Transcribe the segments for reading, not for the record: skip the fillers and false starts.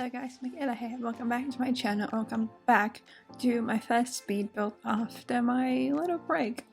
Hello guys, Michaela here. Welcome back to my channel. Welcome back to my first speed build after my little break.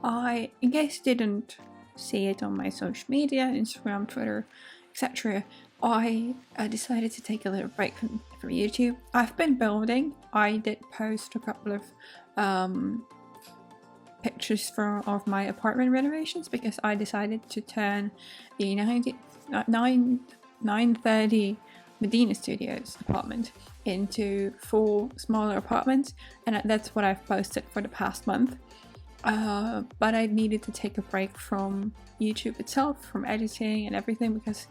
In case you didn't see it on my social media, Instagram, Twitter, etc., I decided to take a little break from YouTube. I've been building. I did post a couple of pictures of my apartment renovations because I decided to turn the 930 Medina Studios apartment into 4 smaller apartments, and that's what I've posted for the past month. But I needed to take a break from YouTube itself, from editing and everything, because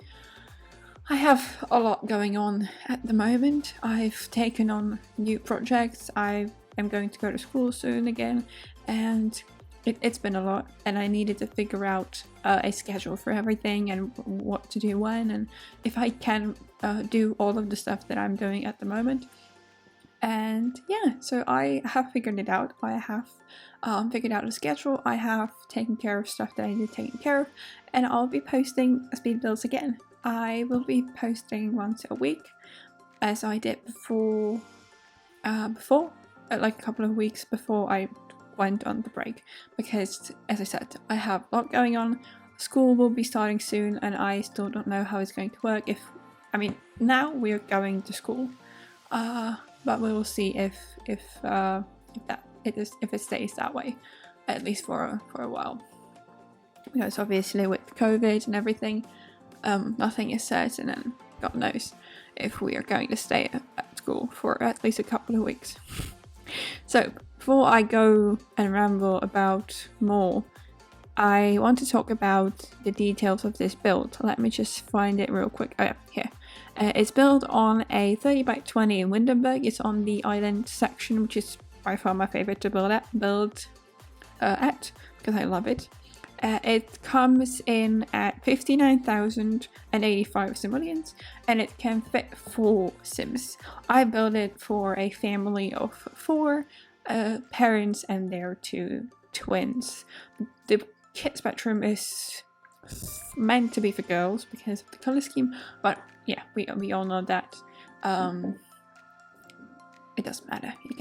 I have a lot going on at the moment. I've taken on new projects. I am going to go to school soon again, and it's been a lot, and I needed to figure out a schedule for everything and what to do when, and if I can do all of the stuff that I'm doing at the moment. And yeah, so I have figured it out. I have figured out a schedule. I have taken care of stuff that I need taken care of, and I'll be posting speed builds again. I will be posting once a week, as I did before, like a couple of weeks before I went on the break, because as I said, I have a lot going on. School will be starting soon, and I still don't know how it's going to work. Now we're going to school, but we will see if it stays that way, at least for a while. Because obviously with COVID and everything, nothing is certain, and God knows if we are going to stay at school for at least a couple of weeks. So before I go and ramble about more, I want to talk about the details of this build. Let me just find it real quick. Oh yeah, here. It's built on a 30x20 in Windenburg. It's on the island section, which is by far my favorite to build at because I love it. It comes in at 59,085 simoleons, and it can fit 4 sims. I built it for a family of 4 parents and their 2 twins. The kit spectrum is meant to be for girls because of the color scheme, but yeah, we all know that. It doesn't matter. You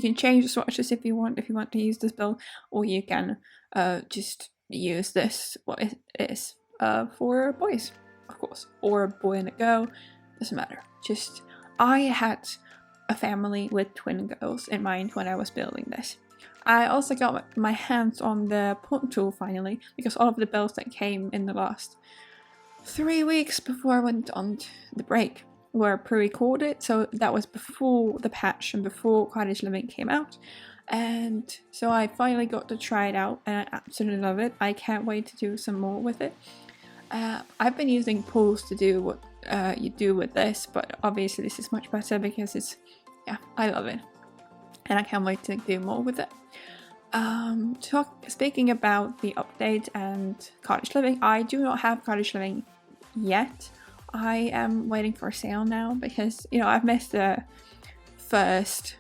can change the swatches if you want to use this build, or you can just use this what it is for boys, of course, or a boy and a girl, doesn't matter. Just I had a family with twin girls in mind when I was building this. I also got my hands on the point tool finally, because all of the builds that came in the last 3 weeks before I went on the break were pre-recorded, so that was before the patch and before Cottage Living came out. And so I finally got to try it out, and I absolutely love it. I can't wait to do some more with it. I've been using pools to do what you do with this, but obviously this is much better because I love it, and I can't wait to do more with it. Speaking about the update and Cottage Living, I do not have Cottage Living yet. I am waiting for a sale now because I've missed the first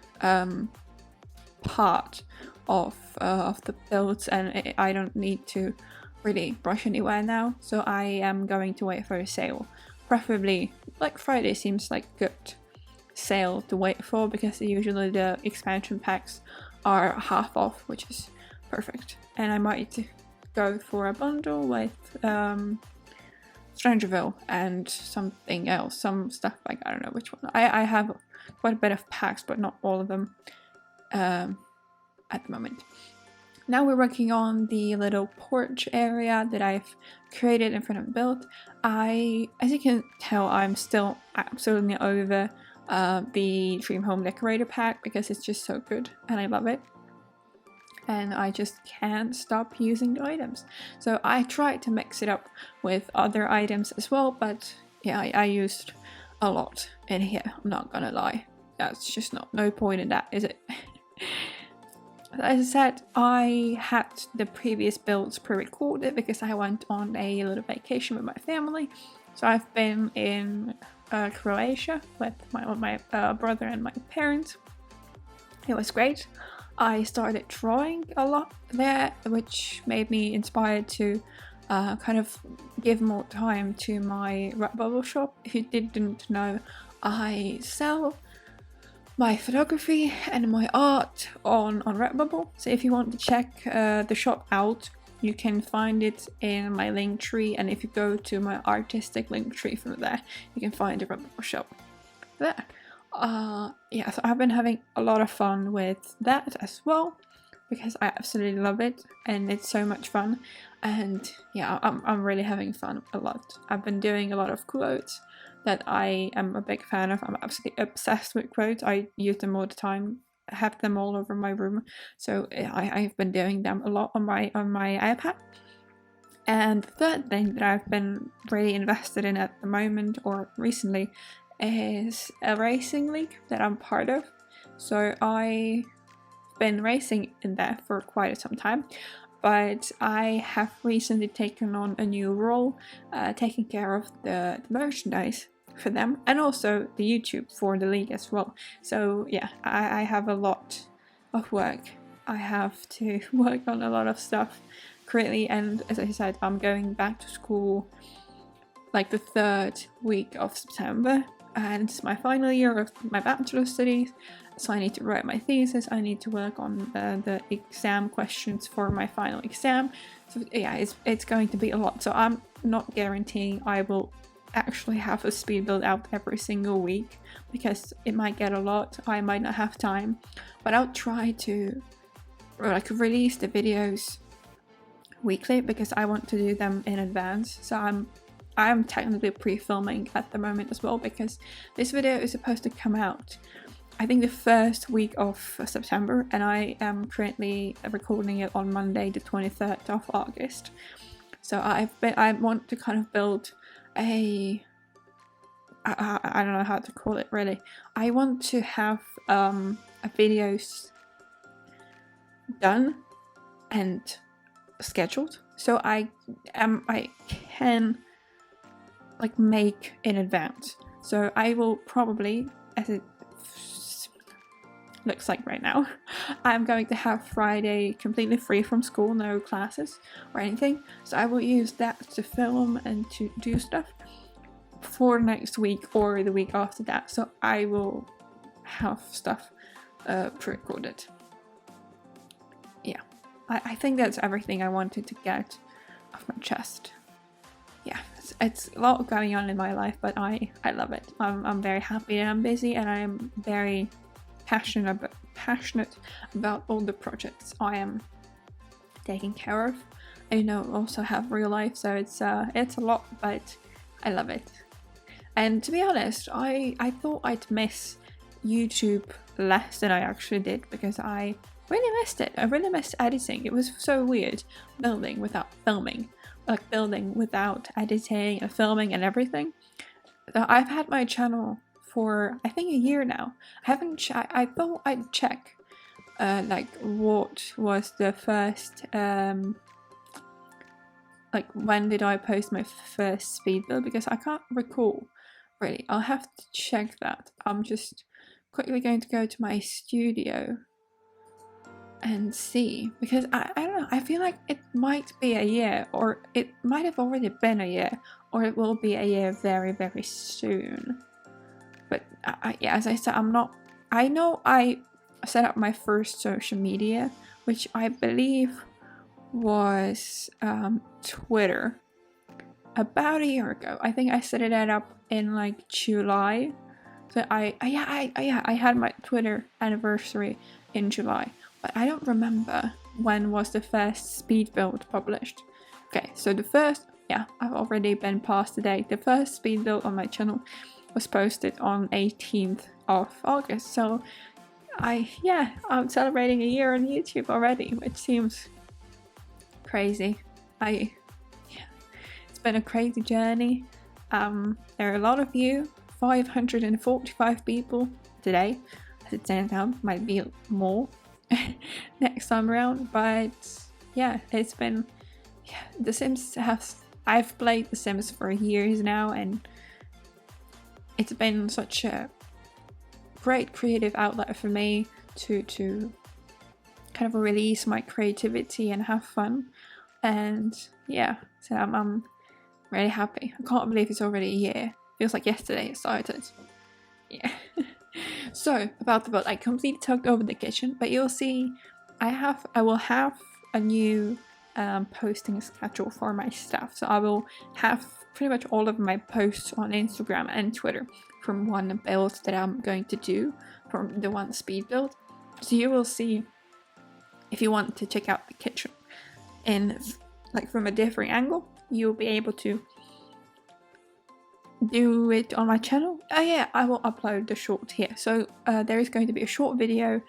part of the builds, and I don't need to really brush anywhere now, so I am going to wait for a sale. Preferably Black Friday seems like a good sale to wait for, because usually the expansion packs are half off, which is perfect. And I might go for a bundle with Strangerville and something else, some stuff like, I don't know which one. I have quite a bit of packs, but not all of them at the moment. Now we're working on the little porch area that I've created in front of the build. As you can tell, I'm still absolutely over the Dream Home Decorator pack because it's just so good and I love it. And I just can't stop using the items. So I tried to mix it up with other items as well, but yeah, I used a lot in here, I'm not gonna lie. That's just no point in that, is it? As I said, I had the previous builds pre-recorded because I went on a little vacation with my family. So I've been in Croatia with my brother and my parents. It was great. I started drawing a lot there, which made me inspired to kind of give more time to my Redbubble shop. If you didn't know, I sell my photography and my art on Redbubble. So if you want to check the shop out, you can find it in my link tree, and if you go to my artistic link tree from there, you can find the Redbubble shop there. Yeah, so I've been having a lot of fun with that as well, because I absolutely love it and it's so much fun. And yeah, I'm really having fun a lot. I've been doing a lot of quotes that I am a big fan of. I'm absolutely obsessed with quotes. I use them all the time. I have them all over my room. So I've been doing them a lot on my iPad. And the third thing that I've been really invested in at the moment, or recently, is a racing league that I'm part of. So I've been racing in there for quite some time, but I have recently taken on a new role, taking care of the merchandise for them, and also the YouTube for the league as well. So yeah, I have a lot of work. I have to work on a lot of stuff currently, and as I said, I'm going back to school like the 3rd week of September, and it's my final year of my bachelor studies, so I need to write my thesis, I need to work on the exam questions for my final exam. So yeah, it's going to be a lot. So I'm not guaranteeing I will actually have a speed build out every single week, because it might get a lot, I might not have time, but I'll try to release the videos weekly, because I want to do them in advance. So I'm technically pre-filming at the moment as well, because this video is supposed to come out I think the first week of September, and I am currently recording it on Monday the 23rd of August. So I want to kind of build I don't know how to call it really. I want to have videos done and scheduled, so I can like make in advance. So I will probably, as it looks like right now, I'm going to have Friday completely free from school, no classes or anything. So I will use that to film and to do stuff for next week or the week after that. So I will have stuff pre-recorded. Yeah, I think that's everything I wanted to get off my chest. Yeah, it's a lot going on in my life, but I love it. I'm very happy and I'm busy, and I'm very passionate about all the projects I am taking care of. I also have real life, so it's a lot, but I love it. And to be honest, I thought I'd miss YouTube less than I actually did, because I really missed it. I really missed editing. It was so weird building without filming, like building without editing and filming and everything. I've had my channel for I think a year now. I thought I'd check like what was the first like when did I post my first speed build, because I can't recall really. I'll have to check that. I'm just quickly going to go to my studio and see, because I don't know, I feel like it might be a year, or it might have already been a year, or it will be a year very, very soon. But yeah, as I said, I know I set up my first social media, which I believe was Twitter, about a year ago. I think I set it up in like July. So I had my Twitter anniversary in July, but I don't remember when was the first speed build published. Okay, so the first, yeah, I've already been past the date. The first speed build on my channel was posted on 18th of August. So I'm celebrating a year on YouTube already, which seems crazy. It's been a crazy journey. There are a lot of you, 545 people today, as it stands now, might be more next time around, but yeah, it's been, I've played The Sims for years now, and it's been such a great creative outlet for me to kind of release my creativity and have fun. And yeah, so I'm really happy. I can't believe it's already a year. Feels like yesterday it started. Yeah. So about the build, I completely took over the kitchen, but you'll see I will have a new posting schedule for my stuff. So I will have pretty much all of my posts on Instagram and Twitter from one build that I'm going to do, from the one speed build. So you will see, if you want to check out the kitchen in like from a different angle, you'll be able to do it on my channel. Oh yeah, I will upload the short here. So there is going to be a short video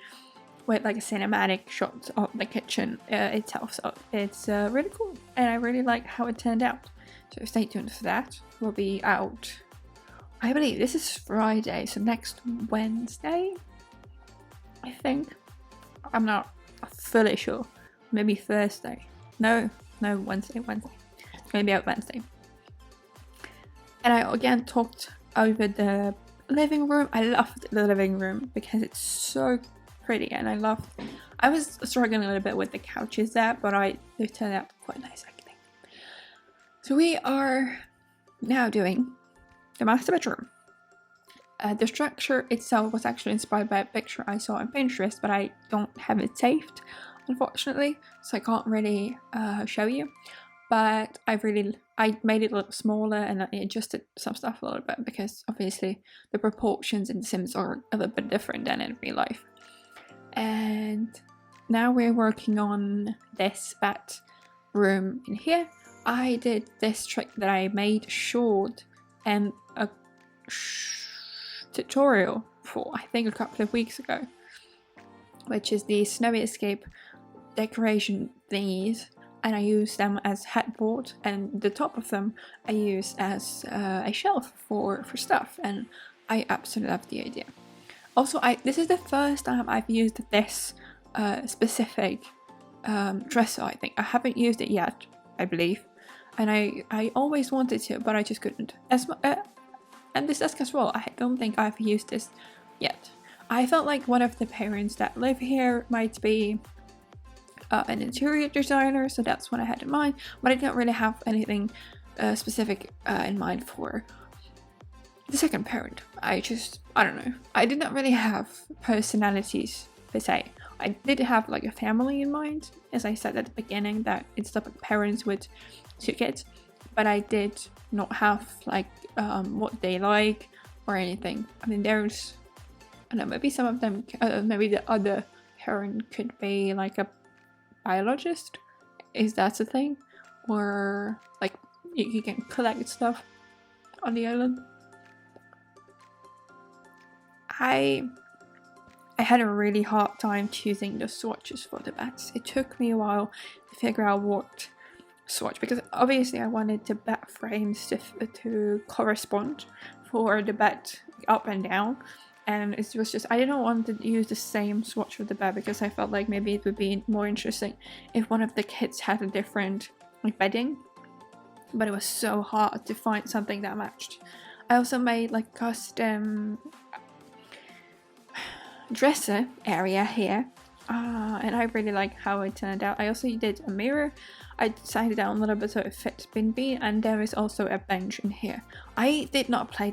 with like a cinematic shot of the kitchen itself. So it's really cool, and I really like how it turned out. So stay tuned for that. We'll be out, I believe this is Friday, so next Wednesday, I think. I'm not fully sure. Maybe Thursday. No, Wednesday. It's going to be out Wednesday. And I again talked over the living room. I loved the living room because it's so pretty, and I was struggling a little bit with the couches there, but they turned out quite nice, I think. So we are now doing the master bedroom. The structure itself was actually inspired by a picture I saw on Pinterest, but I don't have it saved, unfortunately, so I can't really show you. But I made it a little smaller, and I adjusted some stuff a little bit because obviously the proportions in The Sims are a little bit different than in real life. And now we're working on this bedroom in here. I did this trick that I made short and a tutorial for, I think, a couple of weeks ago, which is the snowy escape decoration thingies, and I use them as headboard, and the top of them I use as a shelf for stuff, and I absolutely love the idea. Also, this is the first time I've used this specific dresser. I think I haven't used it yet, I believe, and I always wanted to, but I just couldn't. And this desk as well, I don't think I've used this yet. I felt like one of the parents that live here might be an interior designer, so that's what I had in mind, but I didn't really have anything specific in mind for the second parent. I don't know. I did not really have personalities per se. I did have like a family in mind, as I said at the beginning, that it's the parents with 2 kids, but I did not have like what they like or anything. I mean, there's, I don't know, maybe some of them, maybe the other parent could be like a biologist. Is that a thing? Or like you can collect stuff on the island. I had a really hard time choosing the swatches for the beds. It took me a while to figure out what swatch, because obviously I wanted the bed frames to correspond for the bed up and down, and it was just, I didn't want to use the same swatch for the bed because I felt like maybe it would be more interesting if one of the kids had a different like bedding, but it was so hard to find something that matched. I also made like custom dresser area here, and I really like how it turned out. I also did a mirror. I designed it down a little bit so it fits Bin, and there is also a bench in here. I did not play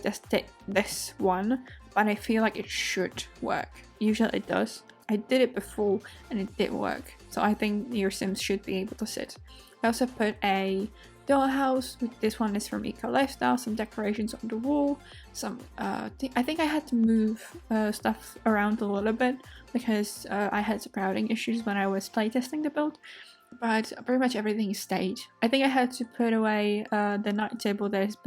this one, but I feel like it should work. Usually it does. I did it before and it did work, so I think your Sims should be able to sit. I also put a dollhouse. This one is from Eco Lifestyle. Some decorations on the wall. Some I think I had to move stuff around a little bit because I had some routing issues when I was playtesting the build, but pretty much everything stayed. I think I had to put away the night table that is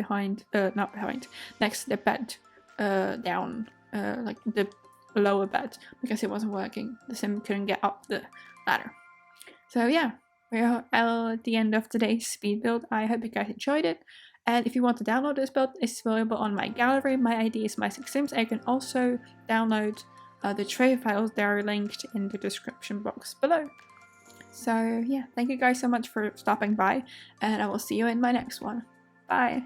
next to the bed, down like the lower bed, because it wasn't working. The Sim couldn't get up the ladder. So yeah, we're at the end of today's speed build. I hope you guys enjoyed it, and if you want to download this build, it's available on my gallery. My ID is MySixSims, and you can also download the tray files. They are linked in the description box below. So yeah, thank you guys so much for stopping by, and I will see you in my next one. Bye!